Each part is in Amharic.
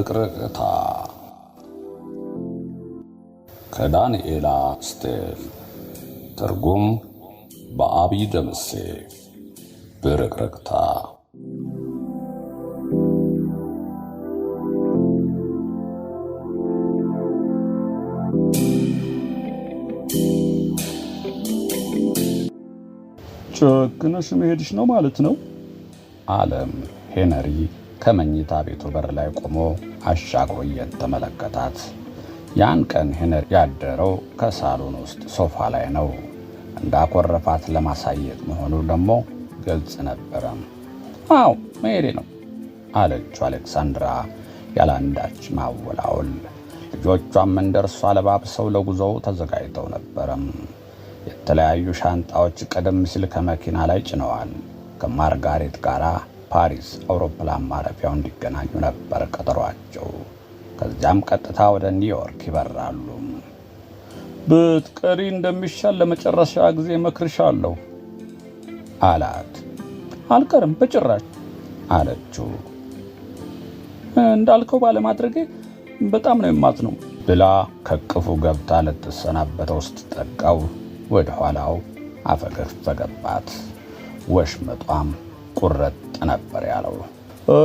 ብርቅርቅታ ከዳንኤላ ስቴል ትርጉም በአብይ ደምሴ ብርቅርቅታ ጨክነሽ መሄድሽ ነው ማለት ነው አለም ሄነሪ ከመኝታ ቤቱ በር ላይ ቆሞ አሻግሮ እየተመለከታት። ያን ቀን ሄነሪ ያደረው ከሳሎን ውስጥ ሶፋ ላይ ነው። እንዳኮረፋት ለማሳየት መሆኑ ደግሞ ግልጽ ነበረ። አዎ መሄዴ ነው አለችው አሌክሳንድራ ያላንዳች ማወላወል። ልጆቿም እንደርሷ ለባብሰው ለጉዞው ተዘጋጅተው ነበረ። የተለያዩ ሻንጣዎች ቀደም ሲል ከመኪና ላይ ጭነዋል። ከማርጋሬት ጋራ ፓሪስ አውሮፕላን ማረፊያው እንዲገናኙ ነበር ቀጠሯቸው። ከዚያም ቀጥታ ወደ ኒውዮርክ ይበራሉ። ብትቀሪ እንደሚሻል ለመጨረሻ ጊዜ መክርሻለሁ አላት። አልቀርም በጭራሽ አለችው። እንዳልከው ባለማድረጌ በጣም ነው የማዝነው ብላ ከቅፉ ገብታ ልትሰናበተው ስትጠጋው ወደ ኋላው አፈገፈገባት። ወሽመጧም ቁርጥ ነበር ያለው።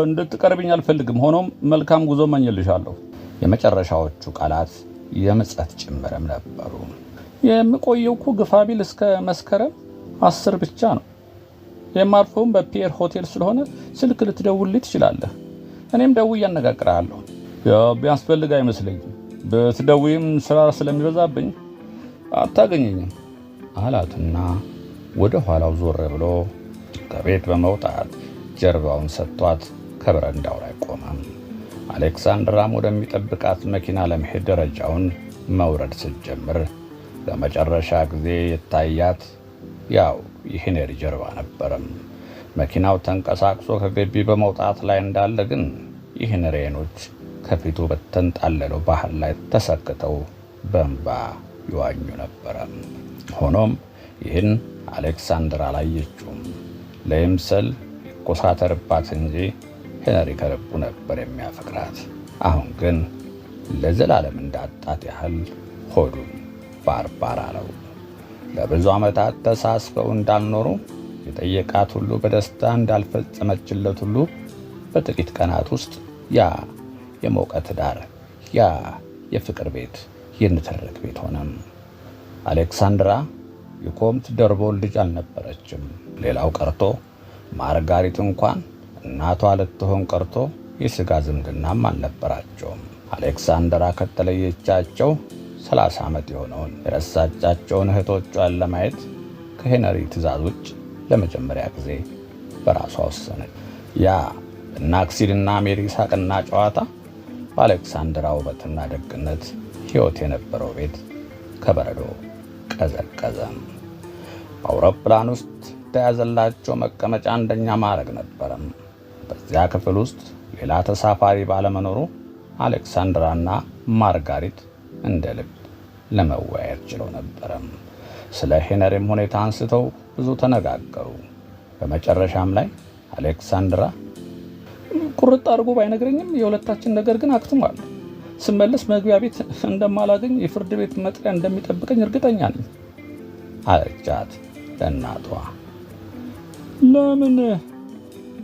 እንድትቀርብኝ አልፈልግም፣ ሆኖም መልካም ጉዞ መኝልሻለሁ። የመጨረሻዎቹ ቃላት የምጸት ጭምርም ነበሩ። የምቆየው እኮ ግፋቢል እስከ መስከረም 10 ብቻ ነው። የማርፈውም በፒየር ሆቴል ስለሆነ ስልክ ልትደውልልኝ ትችላለህ። እኔም ደውዬ አነጋግርሃለሁ። ቢያስፈልግ አይመስለኝም። ብትደውይም ስራ ስለሚበዛብኝ አታገኘኝም አላትና ወደ ኋላው ዞር ብሎ ከቤት በመውጣት ጀርባውን ሰጥቷት ከበረንዳው ላይ ቆመ። አሌክሳንድራም ወደሚጠብቃት መኪና ለመሄድ ደረጃውን መውረድ ስትጀምር ለመጨረሻ ጊዜ የታያት ያው የሄነሪ ጀርባ ነበረ። መኪናው ተንቀሳቅሶ ከግቢ በመውጣት ላይ እንዳለ ግን የሄነሪ ዓይኖች ከፊቱ በተንጣለለው ባህር ላይ ተሰክተው በእንባ ይዋኙ ነበረ። ሆኖም ይህን አሌክሳንድራ አላየችውም። ለይምሰል ይኮሳተርባት እንጂ ሄነሪ ከልቡ ነበር የሚያፈቅራት። አሁን ግን ለዘላለም እንዳጣት ያህል ሆዱን ባርባር አለው። ለብዙ ዓመታት ተሳስበው እንዳልኖሩ የጠየቃት ሁሉ በደስታ እንዳልፈጸመችለት ሁሉ በጥቂት ቀናት ውስጥ ያ የሞቀ ትዳር፣ ያ የፍቅር ቤት የንትርክ ቤት ሆነም። አሌክሳንድራ የኮምት ደርቦል ልጅ አልነበረችም። ሌላው ቀርቶ ማርጋሪት እንኳን እናቷ ልትሆን ቀርቶ የሥጋ ዝምድናም አልነበራቸውም። አሌክሳንድራ ከተለየቻቸው 30 ዓመት የሆነውን የረሳቻቸውን እህቶቿን ለማየት ከሄነሪ ትእዛዝ ውጭ ለመጀመሪያ ጊዜ በራሷ ወሰነች። ያ በናክሲልና ሜሪ ሳቅና ጨዋታ በአሌክሳንድራ ውበትና ደግነት ሕይወት የነበረው ቤት ከበረዶ ቀዘቀዘ። በአውሮፕላን ውስጥ ተያዘላቸው መቀመጫ አንደኛ ማዕረግ ነበረም። በዚያ ክፍል ውስጥ ሌላ ተሳፋሪ ባለመኖሩ አሌክሳንድራና ማርጋሪት እንደ ልብ ለመወያየት ችለው ነበረም። ስለ ሄነሪም ሁኔታ አንስተው ብዙ ተነጋገሩ። በመጨረሻም ላይ አሌክሳንድራ ቁርጥ አድርጎ ባይነግረኝም የሁለታችን ነገር ግን አክትሟል። ስመለስ መግቢያ ቤት እንደማላገኝ የፍርድ ቤት መጥሪያ እንደሚጠብቀኝ እርግጠኛ ነኝ አለቻት ለእናቷ። ለምን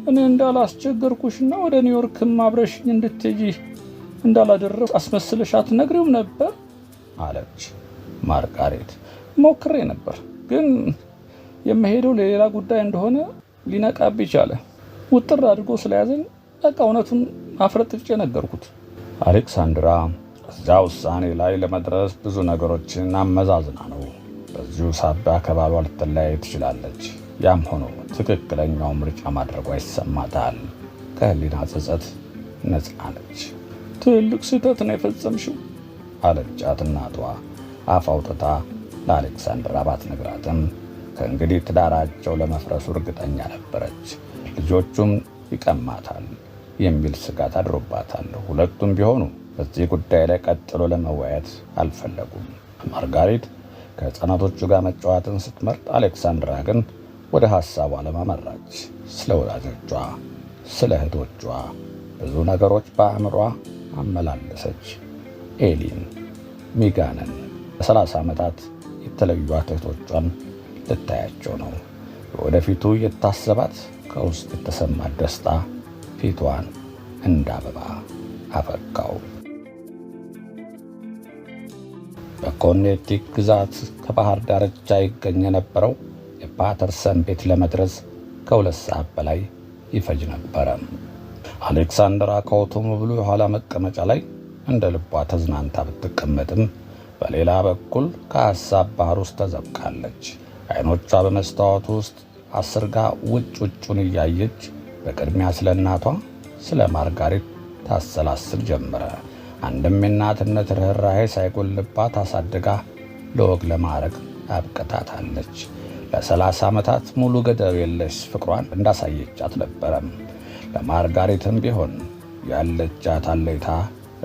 እኔ እንዳላስቸገርኩሽና ወደ ኒውዮርክ አብረሽኝ እንድትሄጂ እንዳላደረኩ አስመስለሽ አትነግሪውም ነበር አለች ማርጋሬት። ሞክሬ ነበር፣ ግን የምሄደው ለሌላ ጉዳይ እንደሆነ ሊነቃብኝ ቻለ። ውጥር አድርጎ ስለያዘኝ በቃ እውነቱን አፍረጥጬ ነገርኩት። አሌክሳንድራ እዚያ ውሳኔ ላይ ለመድረስ ብዙ ነገሮችን አመዛዝና ነው። በዚሁ ሳቢያ ከባሏ ልትለያይ ትችላለች። ያም ሆኖ ትክክለኛው ምርጫ ማድረጓ ይሰማታል። ከህሊና ጸጸት ነፃ ነች። ትልቅ ስህተት ነው የፈጸምሽው አለቻት እናቷ። አፍ አውጥታ ለአሌክሳንድራ ባትነግራትም ከእንግዲህ ትዳራቸው ለመፍረሱ እርግጠኛ ነበረች። ልጆቹም ይቀማታል የሚል ስጋት አድሮባታል። ሁለቱም ቢሆኑ በዚህ ጉዳይ ላይ ቀጥሎ ለመወያየት አልፈለጉም። ማርጋሪት ከህፃናቶቹ ጋር መጫወትን ስትመርጥ፣ አሌክሳንድራ ግን ወደ ሐሳቧ ለማመራች። ስለ ወላጆቿ፣ ስለ እህቶቿ ብዙ ነገሮች በአእምሯ አመላለሰች። ኤሊን፣ ሚጋንን፣ ለ30 ዓመታት የተለዩት እህቶቿን ልታያቸው ነው። ወደፊቱ የታሰባት ከውስጥ የተሰማት ደስታ ፊቷን እንደ አበባ አፈካው። በኮኔቲክ ግዛት ከባህር ዳርቻ ይገኝ የነበረው የፓተርሰን ቤት ለመድረስ ከ2 ሰዓት በላይ ይፈጅ ነበረ። አሌክሳንድራ ከአውቶሞቢሉ የኋላ መቀመጫ ላይ እንደ ልቧ ተዝናንታ ብትቀመጥም በሌላ በኩል ከሐሳብ ባህር ውስጥ ተዘብቃለች። አይኖቿ በመስታወቱ ውስጥ አስርጋ ውጩን እያየች በቅድሚያ ስለ እናቷ ስለ ማርጋሬት ታሰላስል ጀመረ። አንድም የእናትነት ርኅራኄ ሳይጎልባት አሳድጋ ለወግ ለማዕረግ አብቅታታለች። ለ30 ዓመታት ሙሉ ገደብ የለሽ ፍቅሯን እንዳሳየቻት ነበረም። ለማርጋሬትም ቢሆን ያለቻት አለኝታ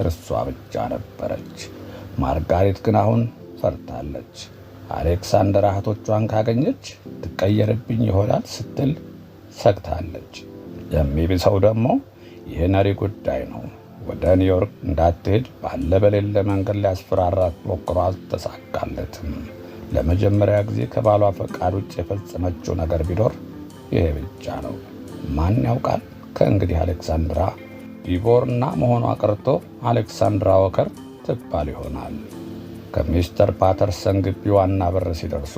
እርሷ ብቻ ነበረች። ማርጋሬት ግን አሁን ፈርታለች። አሌክሳንድራ እህቶቿን ካገኘች ትቀየርብኝ ይሆናል ስትል ሰግታለች። የሚብሰው ደግሞ የሄነሪ ጉዳይ ነው። ወደ ኒውዮርክ እንዳትሄድ ባለ በሌለ መንገድ ሊያስፈራራት ሞክሮ አልተሳካለትም። ለመጀመሪያ ጊዜ ከባሏ ፈቃድ ውጭ የፈጸመችው ነገር ቢኖር ይሄ ብቻ ነው። ማን ያውቃል? ከእንግዲህ አሌክሳንድራ ዲቦርና መሆኗ ቀርቶ አሌክሳንድራ ወከር ትባል ይሆናል። ከሚስተር ፓተርሰን ግቢ ዋና በር ሲደርሱ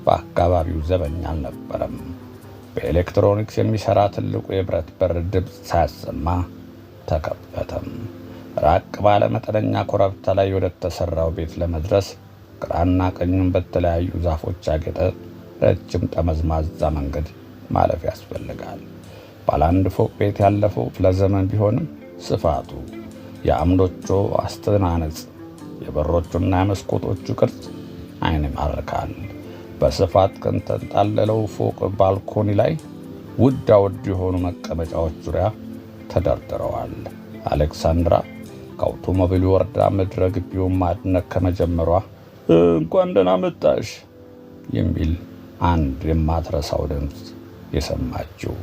በአካባቢው ዘበኛ አልነበረም። በኤሌክትሮኒክስ የሚሠራ ትልቁ የብረት በር ድምፅ ሳያሰማ ተከፈተም። ራቅ ባለ መጠነኛ ኮረብታ ላይ ወደ ተሠራው ቤት ለመድረስ ግራና ቀኙን በተለያዩ ዛፎች ያጌጠ ረጅም ጠመዝማዛ መንገድ ማለፍ ያስፈልጋል። ባለ 1 ፎቅ ቤት ያለፈው ክፍለ ዘመን ቢሆንም ስፋቱ፣ የአምዶቹ አስተናነጽ፣ የበሮቹና የመስኮቶቹ ቅርጽ ዓይን ይማርካል። በስፋት ከተንጣለለው ፎቅ ባልኮኒ ላይ ውድ የሆኑ መቀመጫዎች ዙሪያ ተደርድረዋል። አሌክሳንድራ ከአውቶሞቢሉ ወርዳ ምድረ ግቢውን ማድነቅ ከመጀመሯ እንኳን ደህና መጣሽ የሚል አንድ የማትረሳው ድምፅ የሰማችው።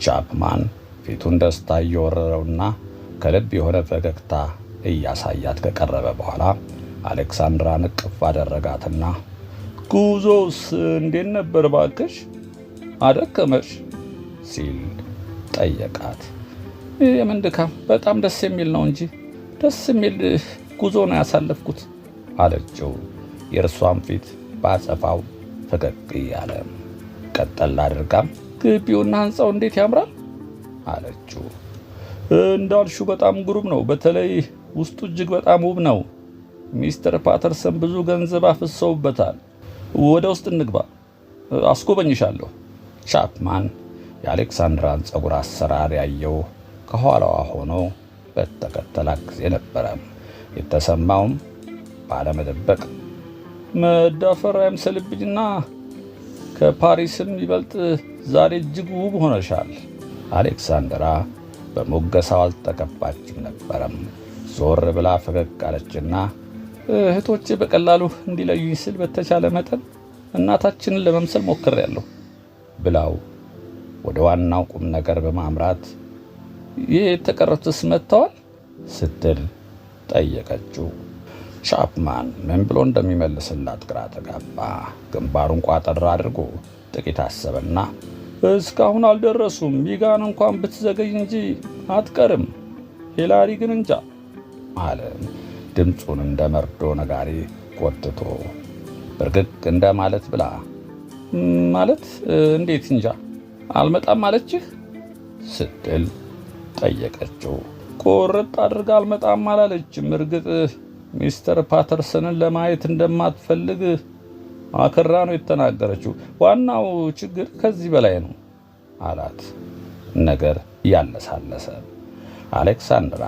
ቻፕማን ፊቱን ደስታ እየወረረውና ከልብ የሆነ ፈገግታ እያሳያት ከቀረበ በኋላ አሌክሳንድራን እቅፍ አደረጋትና ጉዞስ እንዴት ነበር ባክሽ? አደከመሽ? ሲል ጠየቃት። የምን ድካም፣ በጣም ደስ የሚል ነው እንጂ ደስ የሚል ጉዞ ነው ያሳለፍኩት አለችው። የእርሷን ፊት ባጸፋው ፈገግ እያለ ቀጠል አድርጋም ግቢውና ሕንፃው እንዴት ያምራል አለችው። እንዳልሽው በጣም ግሩም ነው። በተለይ ውስጡ እጅግ በጣም ውብ ነው። ሚስተር ፓተርሰን ብዙ ገንዘብ አፍሰውበታል። ወደ ውስጥ እንግባ፣ አስጎበኝሻለሁ። ቻፕማን የአሌክሳንድራን ፀጉር አሰራር ያየው ከኋላዋ ሆኖ በተከተላት ጊዜ ነበረ። የተሰማውም ባለመደበቅ መዳፈር አይምሰልብኝና ከፓሪስም ይበልጥ ዛሬ እጅግ ውብ ሆነሻል። አሌክሳንድራ በሞገሳው አልተከፋችም ነበረም። ዞር ብላ ፈገግ አለችና እህቶቼ በቀላሉ እንዲለዩኝ ስል በተቻለ መጠን እናታችንን ለመምሰል ሞክሬያለሁ ብላው ወደ ዋናው ቁም ነገር በማምራት ይህ የተቀረቱስ መጥተዋል ስትል ጠየቀችው። ቻፕማን ምን ብሎ እንደሚመልስላት ግራ ተጋባ። ግንባሩን ቋጠር አድርጎ ጥቂት አሰበና እስካሁን አልደረሱም፣ ሚጋን እንኳን ብትዘገይ እንጂ አትቀርም፣ ሄላሪ ግን እንጃ አለ። ድምፁን እንደ መርዶ ነጋሪ ቆጥቶ ብርግግ እንደ ማለት ብላ ማለት እንዴት እንጃ አልመጣም አለችህ ስትል ጠየቀችው። ቆርጥ አድርጋ አልመጣም አላለችም። እርግጥ ሚስተር ፓተርሰንን ለማየት እንደማትፈልግ አከራ ነው የተናገረችው። ዋናው ችግር ከዚህ በላይ ነው አላት ነገር እያለሳለሰ። አሌክሳንድራ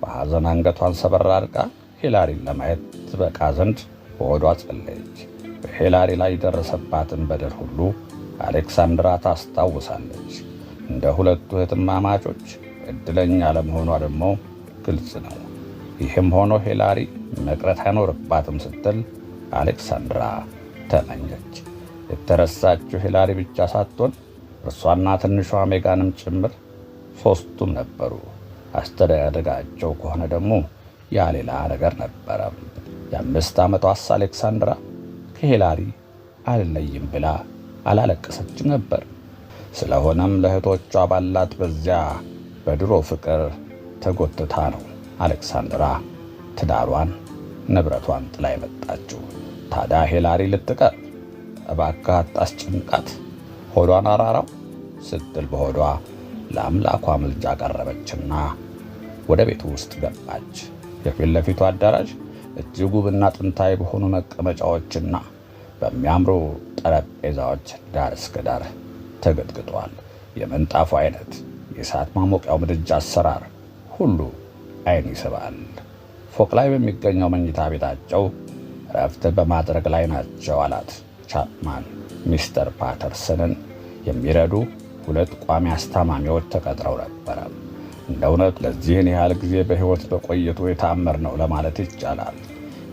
በሐዘን አንገቷን ሰበር አድርጋ ሄላሪን ለማየት ትበቃ ዘንድ በሆዷ ጸለየች። በሄላሪ ላይ የደረሰባትን በደል ሁሉ አሌክሳንድራ ታስታውሳለች። እንደ ሁለቱ እህትማማቾች እድለኛ ለመሆኗ ደግሞ ግልጽ ነው። ይህም ሆኖ ሄላሪ መቅረት አይኖርባትም ስትል አሌክሳንድራ ተመኘች። የተረሳችው ሄላሪ ብቻ ሳትሆን እርሷና ትንሿ ሜጋንም ጭምር ሦስቱም ነበሩ። አስተዳደጋቸው ከሆነ ደግሞ ያ ሌላ ነገር ነበረ። የ5 ዓመቷስ አሌክሳንድራ ከሂላሪ አልለይም ብላ አላለቀሰች ነበር። ስለሆነም ለእህቶቿ ባላት በዚያ በድሮ ፍቅር ተጎትታ ነው አሌክሳንድራ ትዳሯን ንብረቷን ጥላ የመጣችው። ታዲያ ሂላሪ ልትቀር እባክህ አታስጨንቃት፣ ሆዷን አራራው ስትል በሆዷ ለአምላኳ ምልጃ ቀረበችና ወደ ቤቱ ውስጥ ገባች። የፊት ለፊቱ አዳራሽ እጅግ ውብና ጥንታዊ በሆኑ መቀመጫዎችና በሚያምሩ ጠረጴዛዎች ዳር እስከ ዳር ተገጥግጧል። የምንጣፉ አይነት፣ የእሳት ማሞቂያው ምድጃ አሰራር ሁሉ አይን ይስባል። ፎቅ ላይ በሚገኘው መኝታ ቤታቸው እረፍት በማድረግ ላይ ናቸው አላት ቻፕማን። ሚስተር ፓተርሰንን የሚረዱ 2 ቋሚ አስታማሚዎች ተቀጥረው ነበረ። እንደ እውነቱ ለዚህን ያህል ጊዜ በሕይወት በቆየቱ የታመር ነው ለማለት ይቻላል።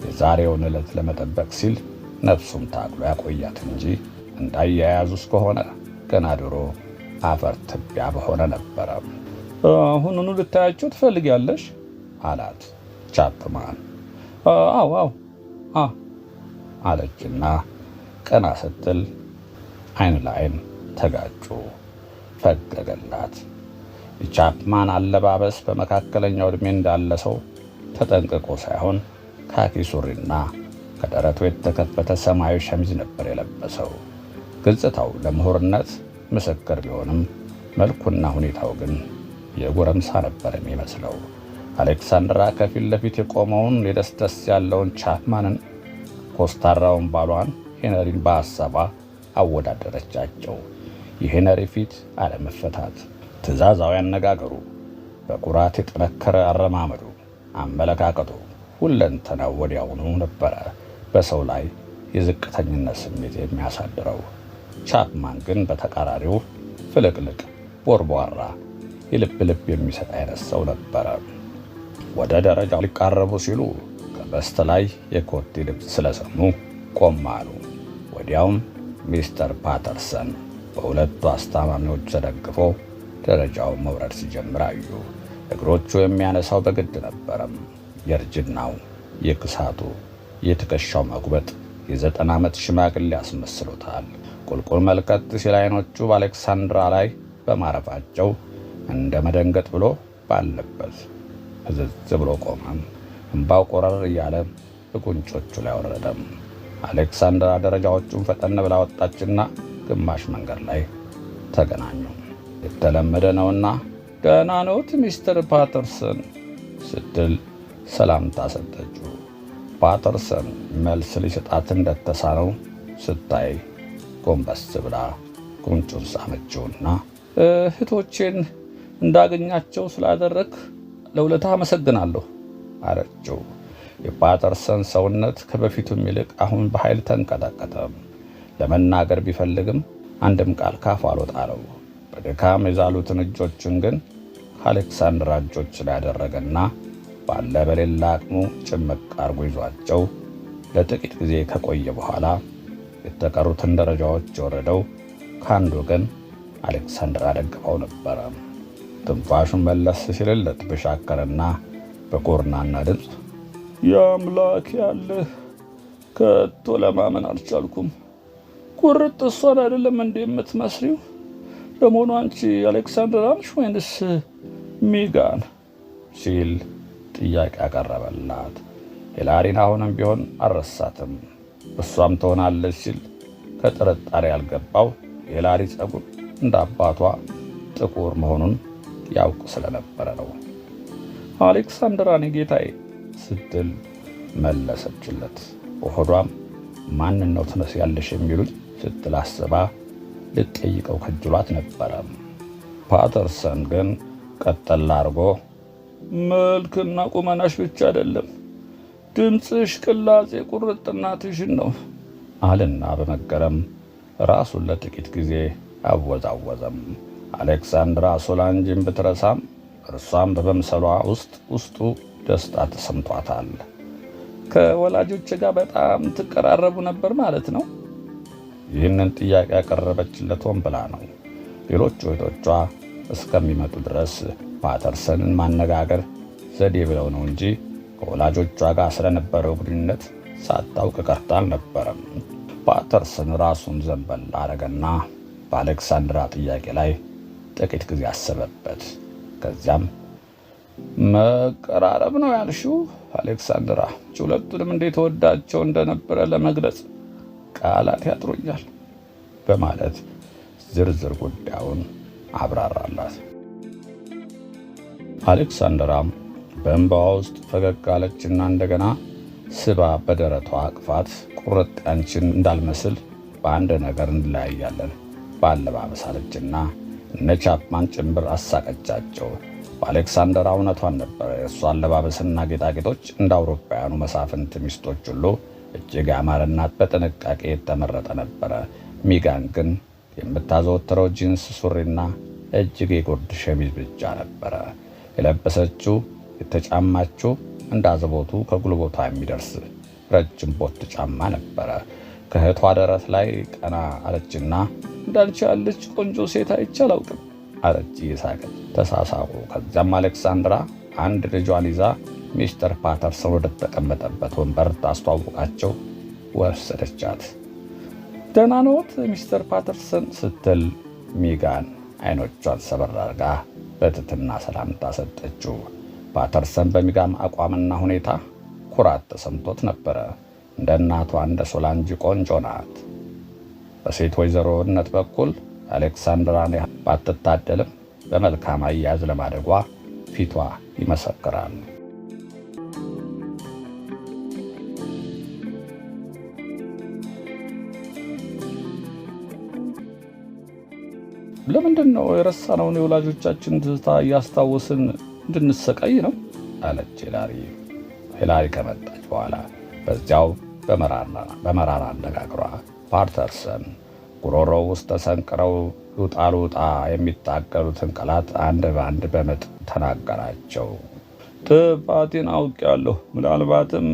የዛሬውን ዕለት ለመጠበቅ ሲል ነፍሱም ታግሎ ያቆያት እንጂ እንዳያያዙ እስከሆነ ገና ድሮ አፈር ትቢያ በሆነ ነበረ። አሁኑኑ ልታያቸው ትፈልጊያለሽ? አላት ቻፕማን። አዎ አለችና ቀና ስትል አይን ለአይን ተጋጩ። ፈገገላት። የቻፕማን አለባበስ በመካከለኛው ዕድሜ እንዳለ ሰው ተጠንቅቆ ሳይሆን ካኪ ሱሪና ከደረቱ የተከፈተ ሰማያዊ ሸሚዝ ነበር የለበሰው። ግልጽታው ለምሁርነት ምስክር ቢሆንም መልኩና ሁኔታው ግን የጎረምሳ ነበር የሚመስለው። አሌክሳንድራ ከፊት ለፊት የቆመውን የደስደስ ያለውን ቻፕማንን ኮስታራውን ባሏን ሄነሪን በሐሳቧ አወዳደረቻቸው። የሄነሪ ፊት አለመፈታት፣ ትዕዛዛዊ አነጋገሩ፣ በኩራት የጠነከረ አረማመዱ፣ አመለካከቱ ሁለንተናው ወዲያውኑ ነበረ በሰው ላይ የዝቅተኝነት ስሜት የሚያሳድረው። ቻፕማን ግን በተቃራሪው ፍልቅልቅ፣ ቦርቧራ፣ የልብ ልብ የሚሰጥ አይነት ሰው ነበረ። ወደ ደረጃው ሊቃረቡ ሲሉ ከበስተላይ የኮቴ ድምፅ ስለሰሙ ቆም አሉ። ወዲያውም ሚስተር ፓተርሰን በሁለቱ አስታማሚዎች ተደግፎ ደረጃውን መውረድ ሲጀምር አዩ። እግሮቹ የሚያነሳው በግድ ነበረም። የእርጅናው፣ የክሳቱ፣ የትከሻው መጉበጥ የ90 ዓመት ሽማግሌ ያስመስሉታል። ቁልቁል መልከት ሲል አይኖቹ በአሌክሳንድራ ላይ በማረፋቸው እንደ መደንገጥ ብሎ ባለበት ፍዝዝ ብሎ ቆመም። እምባው ቆረር እያለ በጉንጮቹ ላይ ወረደም። አሌክሳንድራ ደረጃዎቹን ፈጠን ብላ ወጣችና ግማሽ መንገድ ላይ ተገናኙ። የተለመደ ነውና ደህና ነዎት ሚስተር ፓተርሰን ስትል ሰላምታ ሰጠችው። ፓተርሰን መልስ ሊሰጣት እንደተሳነው ስታይ ጎንበስ ብላ ጉንጩን ሳመችውና እህቶቼን እንዳገኛቸው ስላደረግ ለውለታ አመሰግናለሁ አለችው። የፓተርሰን ሰውነት ከበፊቱም ይልቅ አሁን በኃይል ተንቀጠቀጠ። ለመናገር ቢፈልግም አንድም ቃል ካፉ አልወጣለው። በድካም የዛሉትን እጆቹን ግን ከአሌክሳንድራ እጆች ላይ ያደረገና ባለ በሌላ አቅሙ ጭምቅ አርጎ ይዟቸው ለጥቂት ጊዜ ከቆየ በኋላ የተቀሩትን ደረጃዎች የወረደው ከአንድ ወገን አሌክሳንድራ ደግፈው ነበረ። ትንፋሹን መለስ ሲልለት በሻከረና በጎርናና ድምፅ የአምላክ ያለህ ከቶ ለማመን አልቻልኩም። ቁርጥ እሷን አይደለም እንዴ የምትመስሪው? ለመሆኑ አንቺ አሌክሳንድራ ነሽ ወይንስ ሚጋን? ሲል ጥያቄ ያቀረበላት። ሂላሪን አሁንም ቢሆን አልረሳትም። እሷም ትሆናለች ሲል ከጥርጣሬ ያልገባው የሂላሪ ጸጉር እንደ አባቷ ጥቁር መሆኑን ያውቅ ስለነበረ ነው። አሌክሳንድራ ነኝ ጌታዬ ስትል መለሰችለት። በሆዷም ማንን ነው ትመስያለሽ የሚሉኝ ስትል አስባ ልትጠይቀው ከጅሏት ነበረ። ፓተርሰን ግን ቀጠል አድርጎ መልክና ቁመናሽ ብቻ አይደለም ድምፅሽ፣ ቅላጼ፣ ቁርጥናትሽን ነው አልና በመገረም ራሱን ለጥቂት ጊዜ አወዛወዘም። አሌክሳንድራ ሶላንጂን ብትረሳም እርሷም በመምሰሏ ውስጡ ደስታ ተሰምቷታል። ከወላጆች ጋር በጣም ትቀራረቡ ነበር ማለት ነው? ይህንን ጥያቄ ያቀረበችለት ሆን ብላ ነው። ሌሎቹ እህቶቿ እስከሚመጡ ድረስ ፓተርሰንን ማነጋገር ዘዴ ብለው ነው እንጂ ከወላጆቿ ጋር ስለነበረው ግንኙነት ሳታውቅ ቀርታ አልነበረም። ፓተርሰን ራሱን ዘንበል አረገና በአሌክሳንድራ ጥያቄ ላይ ጥቂት ጊዜ አሰበበት። ከዚያም መቀራረብ ነው ያልሽው አሌክሳንድራ፣ ሁለቱንም እንዴት ወዳቸው እንደነበረ ለመግለጽ ቃላት ያጥሩኛል በማለት ዝርዝር ጉዳዩን አብራራላት። አሌክሳንድራም በእንባዋ ውስጥ ፈገግ አለችና እንደገና ስባ በደረቷ አቅፋት ቁርጥ አንቺን እንዳልመስል በአንድ ነገር እንለያያለን ባለባበስ አለችና እነ ቻፕማን ጭምር አሳቀቻቸው። በአሌክሳንድራ እውነቷን ነበረ። የእሷ አለባበስና ጌጣጌጦች እንደ አውሮፓውያኑ መሳፍንት ሚስቶች ሁሉ እጅግ ያማረና በጥንቃቄ የተመረጠ ነበረ። ሚጋን ግን የምታዘወትረው ጂንስ ሱሪና እጅግ የጉርድ ሸሚዝ ብቻ ነበረ የለበሰችው። የተጫማችው እንዳዘቦቱ ከጉልበቷ የሚደርስ ረጅም ቦት ጫማ ነበረ። ከእህቷ ደረት ላይ ቀና አለችና እንዳንቺ ያለች ቆንጆ ሴት አይቼ አላውቅም አለች እየሳቀች። ተሳሳቁ። ከዚያም አሌክሳንድራ አንድ ልጇን ይዛ ሚስተር ፓተርሰን ወደ ተቀመጠበት ወንበር ታስተዋውቃቸው ወሰደቻት። ደህና ነዎት ሚስተር ፓተርሰን ስትል ሚጋን አይኖቿን ሰበር አድርጋ በትህትና ሰላምታ ሰጠችው። ፓተርሰን በሚጋን አቋምና ሁኔታ ኩራት ተሰምቶት ነበረ። እንደ እናቷ እንደ ሶላንጅ ቆንጆ ናት። በሴት ወይዘሮነት በኩል አሌክሳንድራን ባትታደልም በመልካም አያያዝ ለማደጓ ፊቷ ይመሰክራል። ለምንድን ነው የረሳነውን የወላጆቻችን ትዝታ እያስታወስን እንድንሰቃይ ነው? አለች ሂላሪ ከመጣች በኋላ። በዚያው በመራራ አነጋግሯ ፓተርሰን ጉሮሮው ውስጥ ተሰንቅረው ሉጣ የሚታገሉትን ቃላት አንድ በአንድ በምጥ ተናገራቸው። ጥፋቴን አውቄያለሁ። ምናልባትም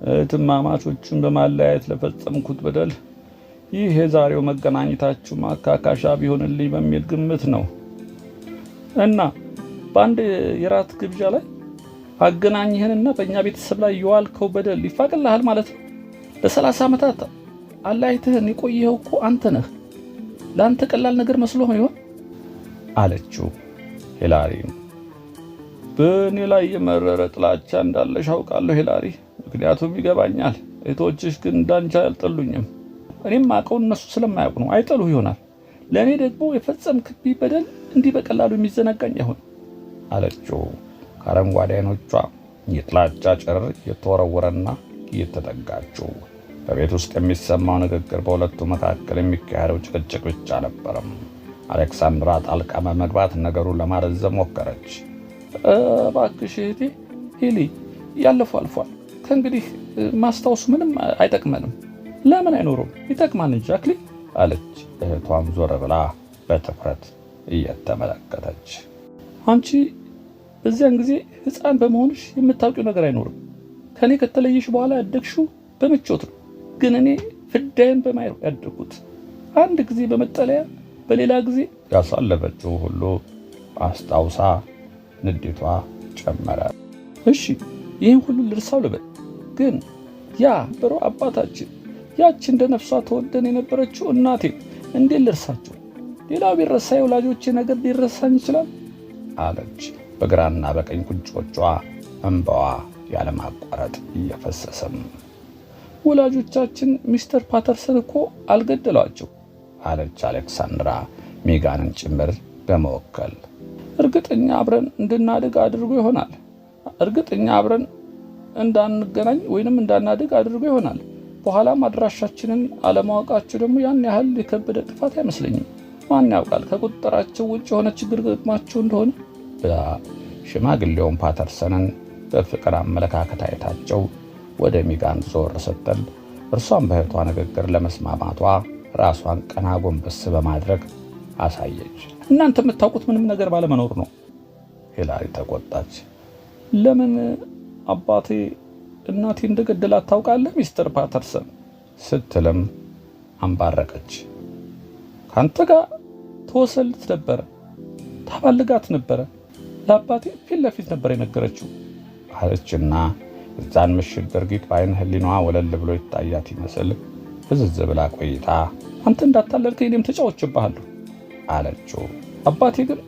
እህትማማቾቹን በማለያየት ለፈጸምኩት በደል ይህ የዛሬው መገናኘታችሁ ማካካሻ ቢሆንልኝ በሚል ግምት ነው እና በአንድ የራት ግብዣ ላይ አገናኝህንና በእኛ ቤተሰብ ላይ የዋልከው በደል ይፋቅልሃል ማለት ነው። ለ30 ዓመታት አለያይተህን የቆየኸው እኮ አንተ ነህ። ለአንተ ቀላል ነገር መስሎህ ይሆን አለችው። ሂላሪ በእኔ ላይ የመረረ ጥላቻ እንዳለሽ አውቃለሁ ሂላሪ፣ ምክንያቱም ይገባኛል። እህቶችሽ ግን እንዳንቺ አልጠሉኝም። እኔም አውቀው እነሱ ስለማያውቁ ነው። አይጠሉህ ይሆናል። ለእኔ ደግሞ የፈጸምክብኝ በደል እንዲህ በቀላሉ የሚዘነጋኝ አይሆን አለችው። ከአረንጓዴ አይኖቿ የጥላቻ ጨረር የተወረወረና እየተጠጋችው። በቤት ውስጥ የሚሰማው ንግግር በሁለቱ መካከል የሚካሄደው ጭቅጭቅ ብቻ ነበረም። አሌክሳንድራ ጣልቃ በመግባት ነገሩን ለማረዘም ሞከረች። እባክሽ እህቴ ሂሊ፣ ያለፈው አልፏል። ከእንግዲህ ማስታወሱ ምንም አይጠቅመንም። ለምን አይኖረውም? ይጠቅማን እንጂ አክሊል አለች። እህቷም ዞር ብላ በትኩረት እየተመለከተች አንቺ በዚያን ጊዜ ሕፃን በመሆንሽ የምታውቂው ነገር አይኖርም። ከኔ ከተለየሽ በኋላ ያደግሽው በምቾት ነው። ግን እኔ ፍዳይን በማየት ያደግኩት አንድ ጊዜ በመጠለያ በሌላ ጊዜ ያሳለፈችው ሁሉ አስታውሳ ንዴቷ ጨመረ። እሺ ይህን ሁሉ ልርሳው ልበል፣ ግን ያ በሮ አባታችን ያቺ እንደ ነፍሷ ተወደን የነበረችው እናቴ እንዴት ልርሳቸው? ሌላው ቢረሳ የወላጆቼ ነገር ሊረሳኝ ይችላል አለች። በግራና በቀኝ ጉንጮቿ እንባዋ ያለማቋረጥ እየፈሰሰም። ወላጆቻችን ሚስተር ፓተርሰን እኮ አልገደሏቸው አለች አሌክሳንድራ ሚጋንን ጭምር በመወከል። እርግጠኛ አብረን እንድናድግ አድርጎ ይሆናል። እርግጠኛ አብረን እንዳንገናኝ ወይንም እንዳናድግ አድርጎ ይሆናል። በኋላም አድራሻችንን አለማወቃቸው ደግሞ ያን ያህል የከበደ ጥፋት አይመስለኝም። ማን ያውቃል ከቁጥጥራቸው ውጭ የሆነ ችግር ገጥሟቸው እንደሆነ ብላ ሽማግሌውን ፓተርሰንን በፍቅር አመለካከት አይታቸው ወደ ሚጋን ዞር ስትል እርሷን በእህቷ ንግግር ለመስማማቷ ራሷን ቀና ጎንበስ በማድረግ አሳየች። እናንተ የምታውቁት ምንም ነገር ባለመኖር ነው። ሂላሪ ተቆጣች። ለምን አባቴ እናቴ እንደገደላት ታውቃለህ ሚስተር ፓተርሰን ስትልም አንባረቀች። ካንተ ጋር ተወሰልት ነበረ፣ ታባልጋት ነበረ። ለአባቴ ፊት ለፊት ነበር የነገረችው አለችና እዛን ምሽት ድርጊት በዓይነ ህሊናዋ ወለል ብሎ ይታያት ይመስል ፍዝዝ ብላ ቆይታ አንተ እንዳታለልከኝ እኔም ተጫውቼብሃለሁ አለችው። አባቴ ግን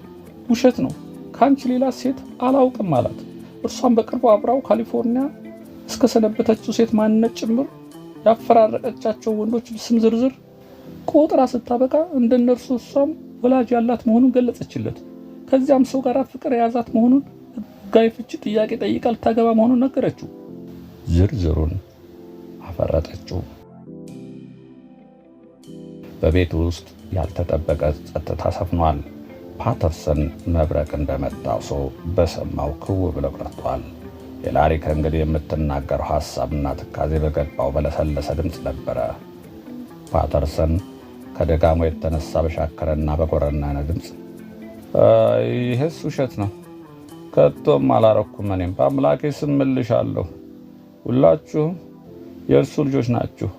ውሸት ነው፣ ከአንቺ ሌላ ሴት አላውቅም አላት። እርሷን በቅርቡ አብራው ካሊፎርኒያ እስከ ሰነበተችው ሴት ማንነት ጭምር ያፈራረቀቻቸው ወንዶች ስም ዝርዝር ቆጥራ ስታበቃ እንደነርሱ እሷም ወላጅ ያላት መሆኑን ገለጸችለት። ከዚያም ሰው ጋር ፍቅር የያዛት መሆኑን ሕጋዊ ፍቺ ጥያቄ ጠይቃ ልታገባ መሆኑን ነገረችው። ዝርዝሩን አፈረጠችው። በቤቱ ውስጥ ያልተጠበቀ ጸጥታ ሰፍኗል። ፓተርሰን መብረቅ እንደመታው ሰው በሰማው ክው ብሎ ቀርቷል። ሂላሪ ከእንግዲህ የምትናገረው ሐሳብና ትካዜ በገባው በለሰለሰ ድምፅ ነበረ። ፓተርሰን ከደጋሙ የተነሳ በሻከረና በጎረናነ ድምፅ ይህስ ውሸት ነው፣ ከቶም አላረኩም፣ እኔም በአምላኬ ስም እምልሻለሁ፣ ሁላችሁም የእርሱ ልጆች ናችሁ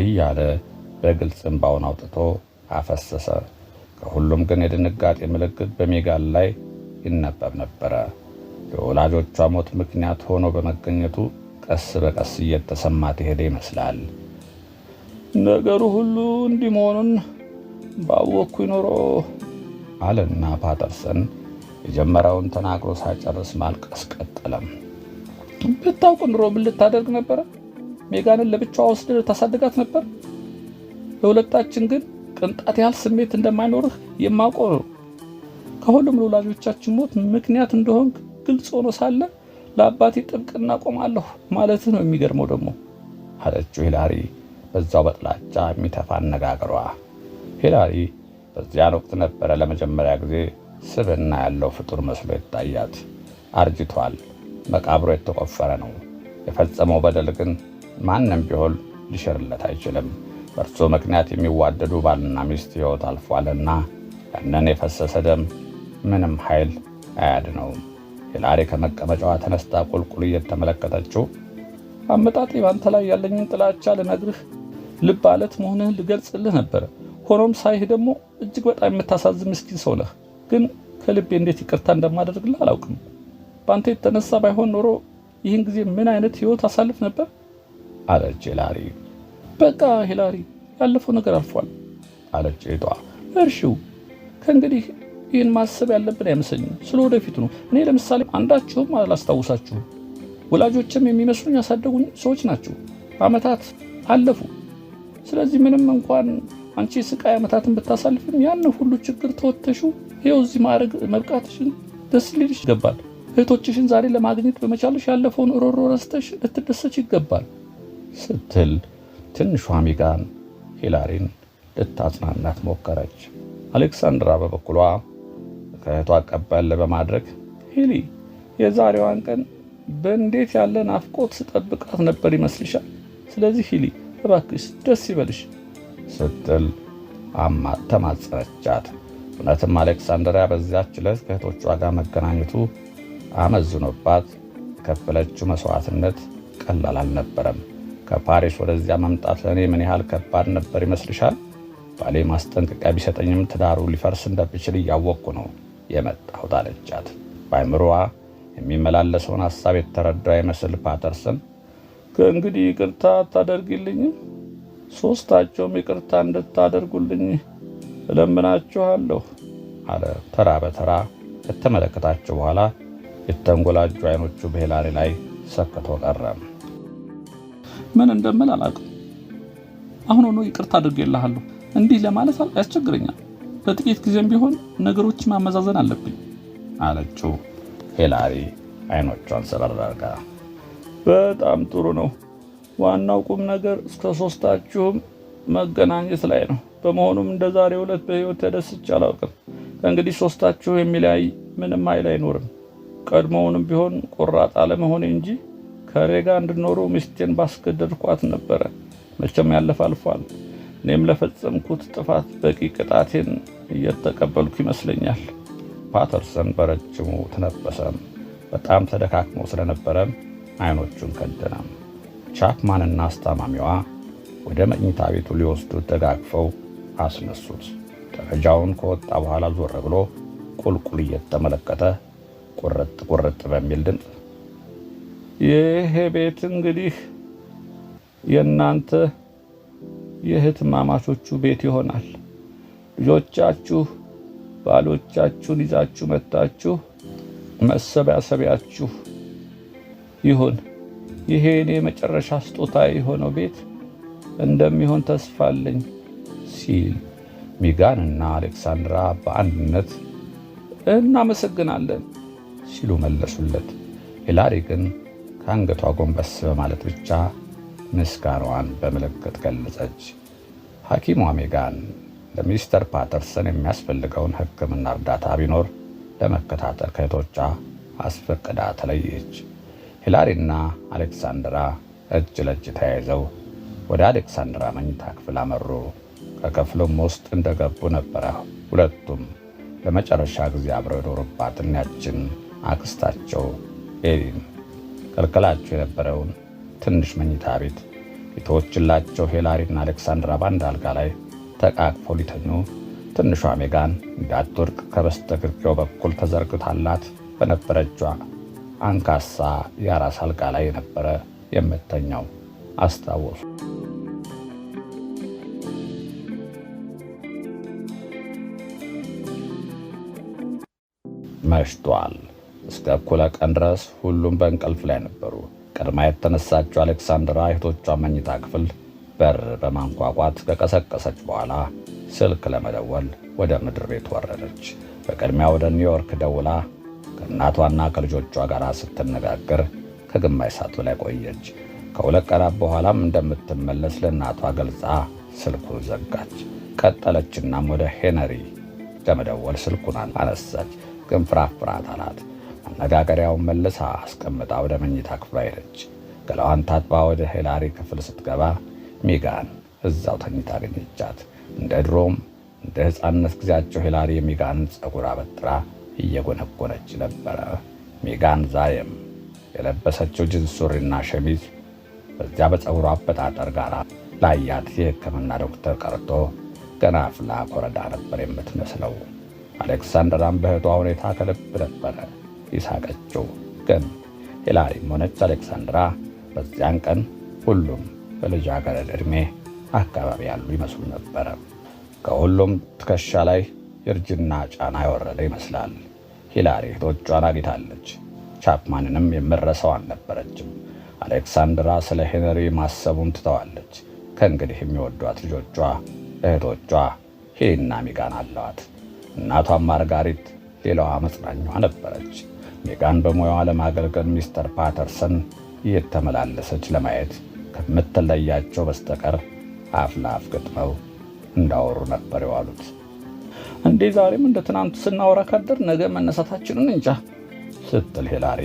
እያለ በግልጽ እንባውን አውጥቶ አፈሰሰ። ከሁሉም ግን የድንጋጤ ምልክት በሜጋን ላይ ይነበብ ነበረ። የወላጆቿ ሞት ምክንያት ሆኖ በመገኘቱ ቀስ በቀስ እየተሰማት ሄደ ይመስላል። ነገሩ ሁሉ እንዲህ መሆኑን ባወቅኩኝ ኖሮ አለና ፓተርሰን የጀመረውን ተናግሮ ሳይጨርስ ማልቀስ ቀጠለም። ብታውቅ ኑሮ ምን ልታደርግ ነበረ? ሜጋንን ለብቻዋ ወስደህ ታሳድጋት ነበር። ለሁለታችን ግን ቅንጣት ያህል ስሜት እንደማይኖርህ የማውቀው ነው። ከሁሉም ለወላጆቻችን ሞት ምክንያት እንደሆንክ ግልጽ ሆኖ ሳለ ለአባቴ ጥብቅና ቆማለሁ ማለትህ ነው የሚገርመው ደግሞ አለችው ሂላሪ በዛው በጥላቻ የሚተፋ አነጋገሯ። ሂላሪ በዚያን ወቅት ነበረ ለመጀመሪያ ጊዜ ስብዕና ያለው ፍጡር መስሎ ይታያት። አርጅቷል፣ መቃብሮ የተቆፈረ ነው። የፈጸመው በደል ግን ማንም ቢሆን ሊሽርለት አይችልም። በእርሱ ምክንያት የሚዋደዱ ባልና ሚስት ሕይወት አልፏልና ያንን የፈሰሰ ደም ምንም ኃይል አያድነውም። ሂላሪ ከመቀመጫዋ ተነስታ ቁልቁል እየተመለከተችው አመጣጤ ባንተ ላይ ያለኝን ጥላቻ ልነግርህ ልብ አለት መሆንህን ልገልጽልህ ነበረ። ሆኖም ሳይህ ደግሞ እጅግ በጣም የምታሳዝን ምስኪን ሰው ነህ። ግን ከልቤ እንዴት ይቅርታ እንደማደርግልህ አላውቅም። በአንተ የተነሳ ባይሆን ኖሮ ይህን ጊዜ ምን አይነት ህይወት አሳልፍ ነበር አለች ሂላሪ። በቃ ሂላሪ፣ ያለፈው ነገር አልፏል አለች እህቷ። እርሺው፣ ከእንግዲህ ይህን ማሰብ ያለብን አይመስለኝም። ስለ ወደፊቱ ነው። እኔ ለምሳሌ አንዳችሁም አላስታውሳችሁም። ወላጆችም የሚመስሉኝ ያሳደጉኝ ሰዎች ናቸው። ዓመታት አለፉ። ስለዚህ ምንም እንኳን አንቺ ስቃይ ዓመታትን ብታሳልፍም ያን ሁሉ ችግር ተወጥተሹ ይኸው እዚህ ማዕረግ መብቃትሽን ደስ ሊልሽ ይገባል። እህቶችሽን ዛሬ ለማግኘት በመቻልሽ ያለፈውን ሮሮ ረስተሽ ልትደሰች ይገባል ስትል ትንሿ ሜጋን ሂላሪን ልታጽናናት ሞከረች። አሌክሳንድራ በበኩሏ ከእህቷ ቀበል በማድረግ ሂሊ፣ የዛሬዋን ቀን በእንዴት ያለ ናፍቆት ስጠብቃት ነበር ይመስልሻል? ስለዚህ ሂሊ እባክሽ ደስ ይበልሽ ስትል ተማጸነቻት። እውነትም አሌክሳንድሪያ በዚያች ዕለት ከእህቶቿ ጋር መገናኘቱ አመዝኖባት የከፈለችው መስዋዕትነት ቀላል አልነበረም። ከፓሪስ ወደዚያ መምጣት ለእኔ ምን ያህል ከባድ ነበር ይመስልሻል? ባሌ ማስጠንቀቂያ ቢሰጠኝም ትዳሩ ሊፈርስ እንደሚችል እያወቅኩ ነው የመጣሁት አለቻት። በአይምሮዋ የሚመላለሰውን ሐሳብ የተረዳ ይመስል ፓተርሰን ከእንግዲህ ይቅርታ አታደርጊልኝም? ሶስታቸውም ይቅርታ እንድታደርጉልኝ እለምናችኋለሁ አለ። ተራ በተራ ከተመለከታቸው በኋላ የተንጎላጁ አይኖቹ በሂላሪ ላይ ሰክቶ ቀረ። ምን እንደምል አላውቅም። አሁን ሆኖ ይቅርታ አድርጌልሃለሁ እንዲህ ለማለት ያስቸግረኛል። በጥቂት ጊዜም ቢሆን ነገሮችን ማመዛዘን አለብኝ አለችው። ሂላሪ አይኖቿን ሰበራርጋ በጣም ጥሩ ነው። ዋናው ቁም ነገር እስከ ሶስታችሁም መገናኘት ላይ ነው። በመሆኑም እንደ ዛሬው ዕለት በህይወት ተደስቼ አላውቅም። ከእንግዲህ ሶስታችሁ የሚለያይ ምንም ኃይል አይኖርም። ቀድሞውንም ቢሆን ቆራጥ አለመሆኔ እንጂ ከእኔ ጋር እንድኖሩ ሚስቴን ባስገደድኳት ነበረ። መቼም ያለፈ አልፏል። እኔም ለፈጸምኩት ጥፋት በቂ ቅጣቴን እየተቀበልኩ ይመስለኛል። ፓተርሰን በረጅሙ ተነበሰም። በጣም ተደካክሞ ስለነበረ አይኖቹን ከደነ። ቻፕማንና አስታማሚዋ ወደ መኝታ ቤቱ ሊወስዱት ደጋግፈው አስነሱት። ደረጃውን ከወጣ በኋላ ዞር ብሎ ቁልቁል እየተመለከተ ቁርጥ ቁርጥ በሚል ድምፅ ይሄ ቤት እንግዲህ የእናንተ የእህትማማቾቹ ቤት ይሆናል። ልጆቻችሁ ባሎቻችሁን ይዛችሁ መጣችሁ መሰባሰቢያችሁ ይሁን። ይሄ እኔ መጨረሻ ስጦታ የሆነው ቤት እንደሚሆን ተስፋ አለኝ ሲል ሚጋንና አሌክሳንድራ በአንድነት እናመሰግናለን ሲሉ መለሱለት። ሂላሪ ግን ከአንገቷ ጎንበስ በማለት ብቻ ምስጋናዋን በምልክት ገለጸች። ሐኪሟ ሚጋን ለሚስተር ፓተርሰን የሚያስፈልገውን ሕክምና እርዳታ ቢኖር ለመከታተል ከእህቶቿ አስፈቅዳ ተለየች። ሂላሪና አሌክሳንድራ እጅ ለእጅ ተያይዘው ወደ አሌክሳንድራ መኝታ ክፍል አመሩ። ከክፍሉም ውስጥ እንደገቡ ነበረ ሁለቱም ለመጨረሻ ጊዜ አብረው የኖሩባትን ያችን አክስታቸው ኤሊን ከልከላቸው የነበረውን ትንሽ መኝታ ቤት የተወችላቸው ሂላሪና አሌክሳንድራ በአንድ አልጋ ላይ ተቃቅፈው ሊተኙ ትንሿ ሜጋን እንዳትወድቅ ከበስተግርጌው በኩል ተዘርግታላት በነበረቿ አንካሳ የአራስ አልጋ ላይ የነበረ የምተኛው አስታወሱ። መሽቷል። እስከ እኩለ ቀን ድረስ ሁሉም በእንቅልፍ ላይ ነበሩ። ቀድማ የተነሳችው አሌክሳንድራ እህቶቿን መኝታ ክፍል በር በማንኳኳት ከቀሰቀሰች በኋላ ስልክ ለመደወል ወደ ምድር ቤት ወረደች። በቅድሚያ ወደ ኒውዮርክ ደውላ ከእናቷና ከልጆቿ ጋር ስትነጋገር ከግማሽ ሰዓት በላይ ቆየች። ከሁለት ቀናት በኋላም እንደምትመለስ ለእናቷ ገልጻ ስልኩን ዘጋች። ቀጠለችናም ወደ ሄነሪ ለመደወል ስልኩን አነሳች። ግን ፍራፍራት አላት። መነጋገሪያውን መልሳ አስቀምጣ ወደ መኝታ ክፍሏ ሄደች። ገላዋን ታጥባ ወደ ሂላሪ ክፍል ስትገባ ሚጋን እዛው ተኝታ አገኘቻት። እንደ ድሮም እንደ ሕፃንነት ጊዜያቸው ሂላሪ የሚጋንን ፀጉር አበጥራ እየጎነጎነች ነበረ። ሚጋን ዛሬም የለበሰችው ጅንስ ሱሪና ሸሚዝ በዚያ በፀጉሯ አበጣጠር ጋር ላያት የሕክምና ዶክተር ቀርቶ ገና አፍላ ኮረዳ ነበር የምትመስለው። አሌክሳንድራም በእህቷ ሁኔታ ከልብ ነበረ ይሳቀችው። ግን ሂላሪም ሆነች አሌክሳንድራ በዚያን ቀን ሁሉም በልጃገረድ ዕድሜ አካባቢ ያሉ ይመስሉ ነበረ። ከሁሉም ትከሻ ላይ የእርጅና ጫና የወረደ ይመስላል። ሂላሪ እህቶቿን አግኝታለች። ቻፕማንንም የምረሰው አልነበረችም። አሌክሳንድራ ስለ ሄነሪ ማሰቡን ትተዋለች። ከእንግዲህ የሚወዷት ልጆቿ እህቶቿ ሄና ሚጋን አለዋት። እናቷም ማርጋሪት ሌላዋ መጽናኛዋ ነበረች። ሚጋን በሙያዋ ለማገልገል ሚስተር ፓተርሰን እየተመላለሰች ለማየት ከምትለያቸው በስተቀር አፍ ለአፍ ገጥመው እንዳወሩ ነበር የዋሉት። እንዴ ዛሬም እንደ ትናንቱ ስናወራ ካደር ነገ መነሳታችንን እንጃ ስትል ሂላሪ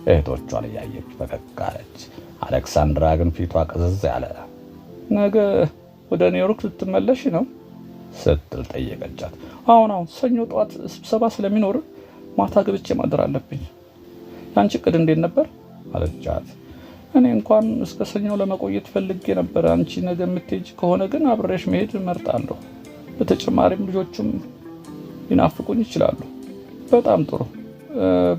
እህቶቿን እያየች ፈገግ አለች። አሌክሳንድራ ግን ፊቷ ቅዝዝ ያለ ነገ ወደ ኒውዮርክ ልትመለሽ ነው ስትል ጠየቀቻት። አሁን ሰኞ ጠዋት ስብሰባ ስለሚኖር ማታ ገብቼ ማደር አለብኝ። ያንቺ ዕቅድ እንዴት ነበር አለቻት። እኔ እንኳን እስከ ሰኞ ለመቆየት ፈልጌ ነበር። አንቺ ነገ የምትሄጂ ከሆነ ግን አብሬሽ መሄድ እመርጣለሁ። በተጨማሪም ልጆቹም ይናፍቁኝ ይችላሉ። በጣም ጥሩ፣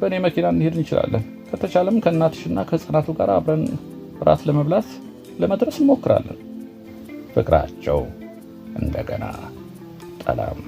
በእኔ መኪና እንሄድ እንችላለን። ከተቻለም ከእናትሽና ከህፃናቱ ጋር አብረን ራት ለመብላት ለመድረስ እንሞክራለን። ፍቅራቸው እንደገና ጠላም